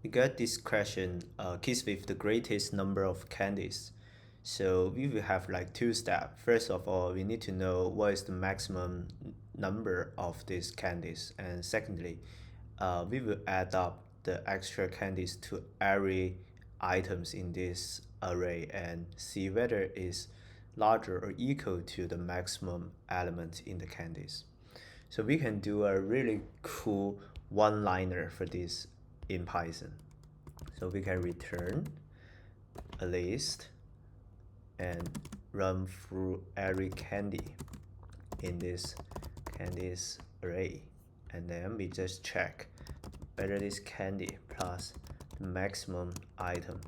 we got this question, kids with the greatest number of candies. So we will have like two steps. First of all, we need to know what is the maximum number of these candies. And secondly, we will add up the extra candies to every items in this array and see whether it is larger or equal to the maximum element in the candies. So we can do a really cool one-liner for this in Python. So we can return a list and run through every candy in this candies array, and then we just check whether this candy plus the maximum item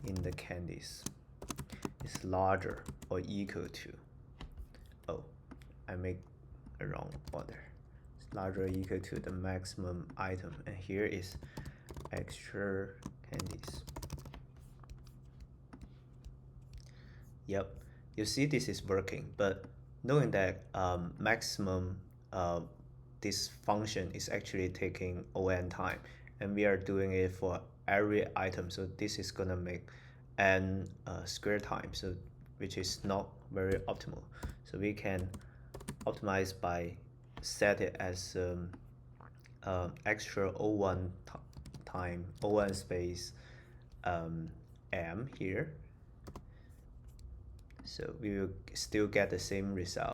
in the candies is larger or equal to, oh, I make a wrong order, it's larger or equal to the maximum item, and here is extra candies. Yep, you see this is working, but knowing that maximum this function is actually taking on time, and we are doing it for every item, so this is gonna make n square time, so which is not very optimal. So we can optimize by set it as extra O1 time, O1 space m here, so we will still get the same result.